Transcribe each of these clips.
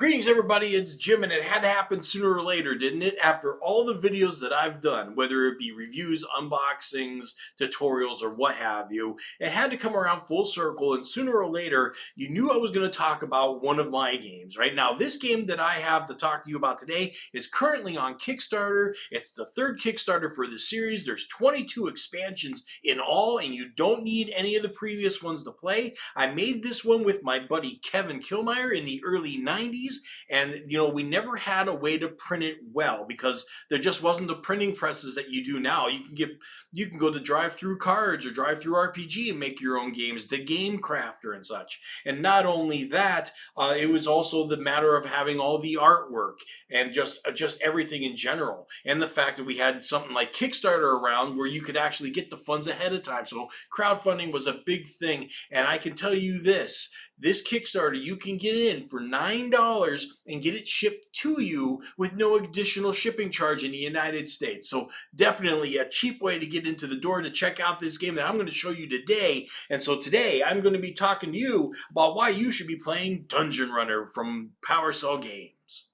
Greetings everybody, it's Jim, and it had to happen sooner or later, didn't it? After all the videos that I've done, whether it be reviews, unboxings, tutorials, or what have you, it had to come around full circle, and sooner or later, you knew I was going to talk about one of my games, right? Now, this game that I have to talk to you about today is currently on Kickstarter. It's the third Kickstarter for the series. There's 22 expansions in all, and you don't need any of the previous ones to play. I made this one with my buddy Kevin Kilmeyer in the early 90s. And we never had a way to print it well because there just wasn't the printing presses that you do now. You can go to Drive Through Cards or Drive Through RPG and make your own games, the Game Crafter and such. And not only that, it was also the matter of having all the artwork and just everything in general. And the fact that we had something like Kickstarter around where you could actually get the funds ahead of time. So crowdfunding was a big thing. And I can tell you this Kickstarter, you can get in for $9 and get it shipped to you with no additional shipping charge in the United States. So definitely a cheap way to get into the door to check out this game that I'm going to show you today. And so today I'm going to be talking to you about why you should be playing Dungeonrunner from PowerCell Games.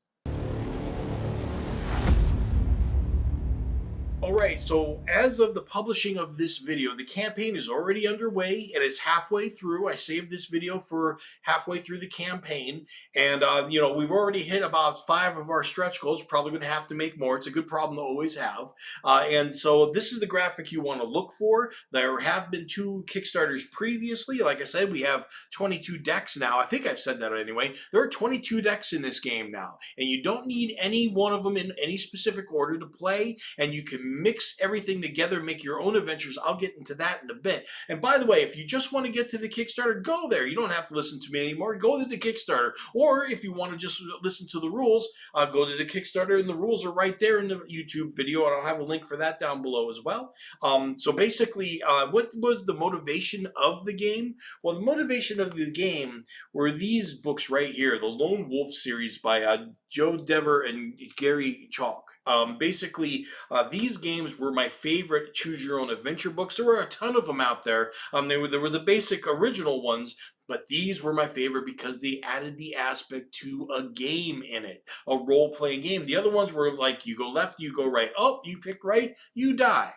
Alright, so as of the publishing of this video, the campaign is already underway and it's halfway through. I saved this video for halfway through the campaign, and we've already hit about 5 of our stretch goals. Probably going to have to make more. It's a good problem to always have. And so this is the graphic you want to look for. There have been 2 Kickstarters previously. Like I said, we have 22 decks now. I think I've said that anyway. There are 22 decks in this game now, and you don't need any one of them in any specific order to play, and you can mix everything together, make your own adventures. I'll get into that in a bit. And by the way, if you just want to get to the Kickstarter, go there. You don't have to listen to me anymore. Go to the Kickstarter. Or if you want to just listen to the rules, go to the Kickstarter, and the rules are right there in the YouTube video, and I'll have a link for that down below as well. So basically, what was the motivation of the game? Well, the motivation of the game were these books right here, the Lone Wolf series by Joe Dever and Gary Chalk. Basically, these games were my favorite choose-your-own-adventure books. There were a ton of them out there. There were the basic original ones, but these were my favorite because they added the aspect to a game in it, a role-playing game. The other ones were like, you go left, you go right. Oh, you picked right, you die.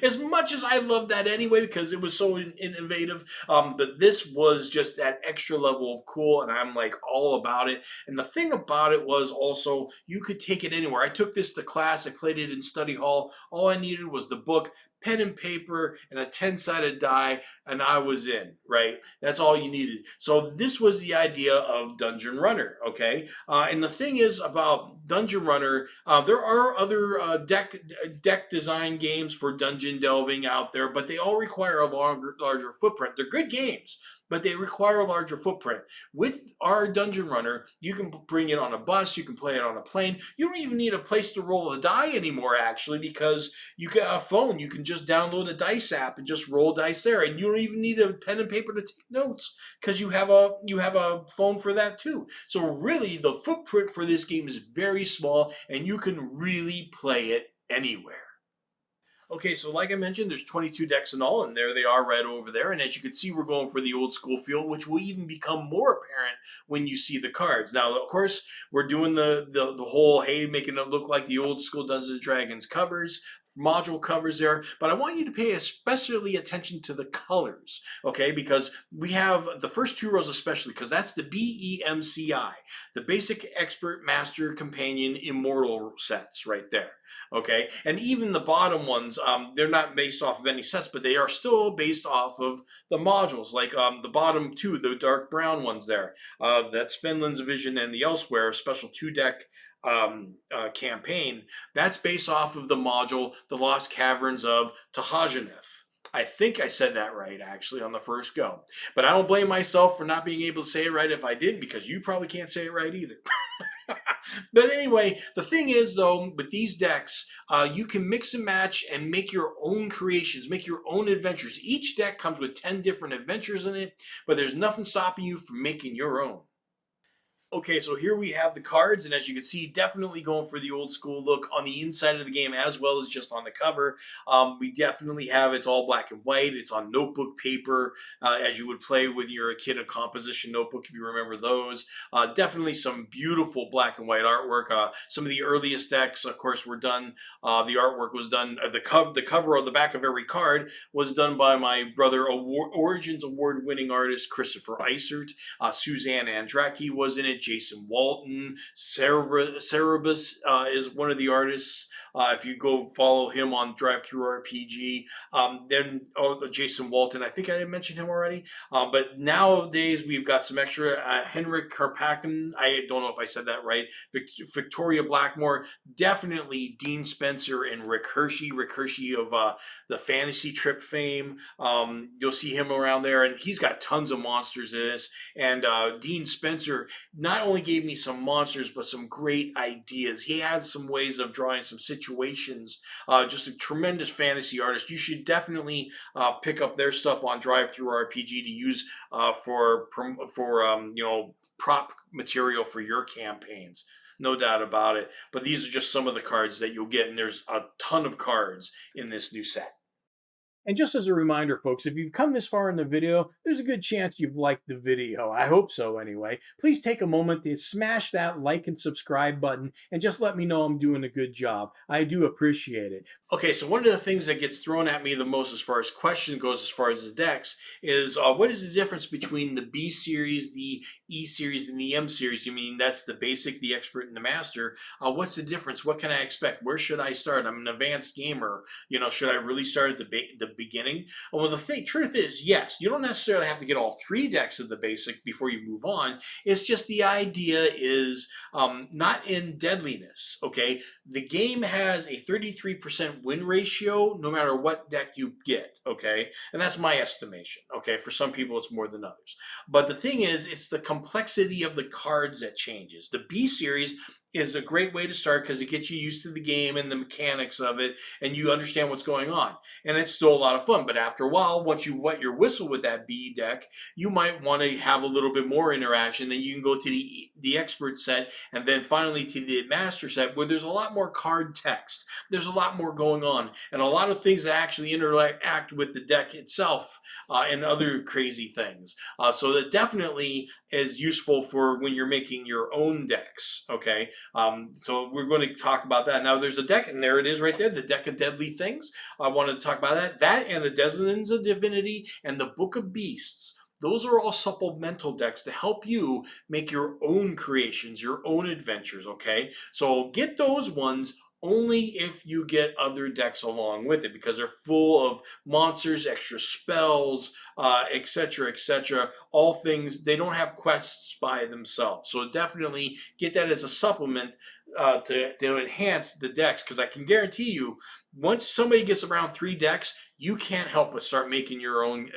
As much as I love that anyway because it was so innovative, but this was just that extra level of cool, and I'm like all about it. And the thing about it was also you could take it anywhere. I took this to class, I played it in study hall. All I needed was the book, pen and paper, and a 10-sided die, and I was in, right? That's all you needed. So this was the idea of Dungeonrunner, okay? And the thing is about Dungeonrunner, there are other deck design games for dungeon delving out there, but they all require a larger footprint. They're good games, but they require a larger footprint. With our Dungeonrunner, you can bring it on a bus, you can play it on a plane. You don't even need a place to roll the die anymore, actually, because you got a phone. You can just download a dice app and just roll dice there, and you don't even need a pen and paper to take notes because you have a phone for that too. So really, the footprint for this game is very small, and you can really play it anywhere. Okay, so like I mentioned, there's 22 decks in all, and there they are right over there. And as you can see, we're going for the old school feel, which will even become more apparent when you see the cards. Now, of course, we're doing the whole, hey, making it look like the old school Dungeons & Dragons covers, module covers there, but I want you to pay especially attention to the colors, okay? Because we have the first 2 rows especially, because that's the BEMCI, the Basic Expert Master Companion Immortal sets right there. Okay, and even the bottom ones, they're not based off of any sets, but they are still based off of the modules, like the bottom 2, the dark brown ones there. That's Finland's Vision and the Elsewhere, special 2-deck campaign. That's based off of the module, The Lost Caverns of Tahajaneth. I think I said that right, actually, on the first go. But I don't blame myself for not being able to say it right if I didn't, because you probably can't say it right either. But anyway, the thing is, though, with these decks, you can mix and match and make your own creations, make your own adventures. Each deck comes with 10 different adventures in it, but there's nothing stopping you from making your own. Okay, so here we have the cards, and as you can see, definitely going for the old school look on the inside of the game as well as just on the cover. We definitely have it's all black and white. It's on notebook paper, as you would play with your kid a composition notebook if you remember those. Definitely some beautiful black and white artwork. Some of the earliest decks, of course, were done. The artwork was done. The cover on the back of every card was done by my brother, Origins award-winning artist Christopher Isert. Suzanne Andracki was in it. Jason Walton, Cerebus is one of the artists. If you go follow him on Drive Through RPG, then Jason Walton, I think I didn't mention him already. But nowadays we've got some extra. Henrik Karpaken, I don't know if I said that right. Victoria Blackmore, definitely Dean Spencer and Rick Hershey. Rick Hershey of the Fantasy Trip fame. You'll see him around there, and he's got tons of monsters in this. And Dean Spencer not only gave me some monsters, but some great ideas. He had some ways of drawing some situations. Just a tremendous fantasy artist. You should definitely pick up their stuff on Drive Through RPG to use for prop material for your campaigns. No doubt about it. But these are just some of the cards that you'll get, and there's a ton of cards in this new set. And just as a reminder, folks, if you've come this far in the video, there's a good chance you've liked the video. I hope so anyway. Please take a moment to smash that like and subscribe button and just let me know I'm doing a good job. I do appreciate it. Okay, so one of the things that gets thrown at me the most as far as question goes, as far as the decks, is what is the difference between the B series, the E series, and the M series? You mean that's the basic, the expert, and the master. What's the difference? What can I expect? Where should I start? I'm an advanced gamer. Should I really start at the beginning? Well, the truth is, yes, you don't necessarily have to get all 3 decks of the basic before you move on. It's just the idea is not in deadliness, okay? The game has a 33% win ratio no matter what deck you get, okay? And that's my estimation, okay? For some people, it's more than others. But the thing is, it's the complexity of the cards that changes. The B series is a great way to start because it gets you used to the game and the mechanics of it, and you understand what's going on. And it's still a lot of fun. But after a while, once you've wet your whistle with that B deck, you might want to have a little bit more interaction. Then you can go to the expert set, and then finally to the master set, where there's a lot more card text. There's a lot more going on, and a lot of things that actually interact with the deck itself and other crazy things. So that definitely is useful for when you're making your own decks, okay? So we're going to talk about that. Now there's a deck, and there it is right there, the Deck of Deadly Things. I wanted to talk about that. That and the Descendants of Divinity and the Book of Beasts. Those are all supplemental decks to help you make your own creations, your own adventures, okay? So get those ones only if you get other decks along with it, because they're full of monsters, extra spells, etc., etc. All things, they don't have quests by themselves. So definitely get that as a supplement to enhance the decks, because I can guarantee you, once somebody gets around 3 decks, you can't help but start making your own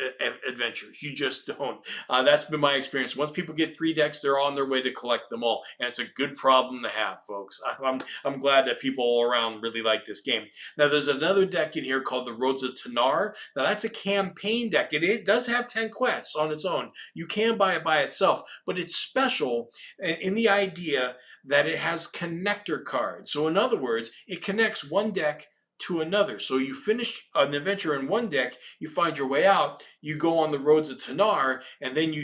adventures. You just don't. That's been my experience. Once people get 3 decks, they're on their way to collect them all. And it's a good problem to have, folks. I'm glad that people all around really like this game. Now, there's another deck in here called the Roads of Tanar. Now, that's a campaign deck. It does have 10 quests on its own. You can buy it by itself, but it's special in the idea that it has connector cards. So in other words, it connects one deck to another. So you finish an adventure in one deck, you find your way out, you go on the Roads of Tanar, and then you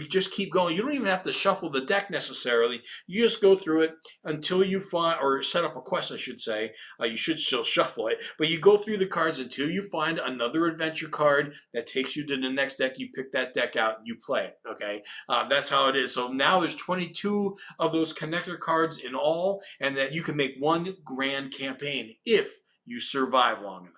just keep going. You don't even have to shuffle the deck necessarily. You just go through it until you find, or set up a quest, I should say. You should still shuffle it, but you go through the cards until you find another adventure card that takes you to the next deck. You pick that deck out and you play it, okay? That's how it is. So now there's 22 of those connector cards in all, and that you can make one grand campaign if you survive long enough.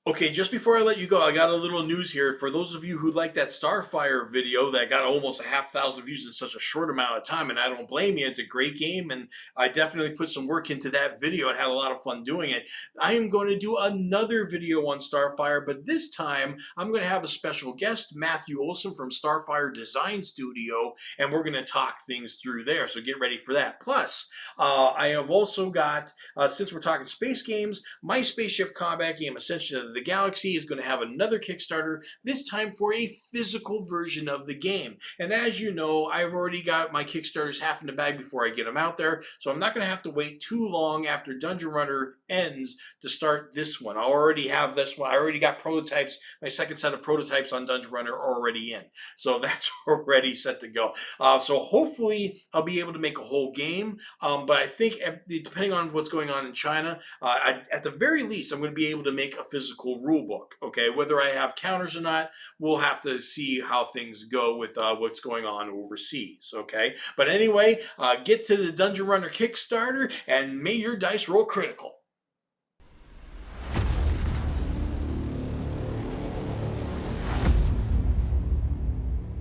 Okay, just before I let you go, I got a little news here. For those of you who like that Starfire video that got almost 1,000 views in such a short amount of time, and I don't blame you, it's a great game, and I definitely put some work into that video and had a lot of fun doing it. I am going to do another video on Starfire, but this time I'm going to have a special guest, Matthew Olson from Starfire Design Studio, and we're going to talk things through there, so get ready for that. Plus, I have also got, since we're talking space games, my spaceship combat game, Ascension of the Galaxy is going to have another Kickstarter, this time for a physical version of the game. And as you know, I've already got my Kickstarters half in the bag before I get them out there, so I'm not going to have to wait too long after Dungeonrunner ends to start this one. I already have this one. I already got prototypes. My second set of prototypes on Dungeonrunner are already in, so that's already set to go. So hopefully I'll be able to make a whole game, but I think depending on what's going on in China, at the very least, I'm going to be able to make a physical rule book. Okay, whether I have counters or not, we'll have to see how things go with what's going on overseas. Okay, but anyway, get to the Dungeonrunner Kickstarter and may your dice roll critical.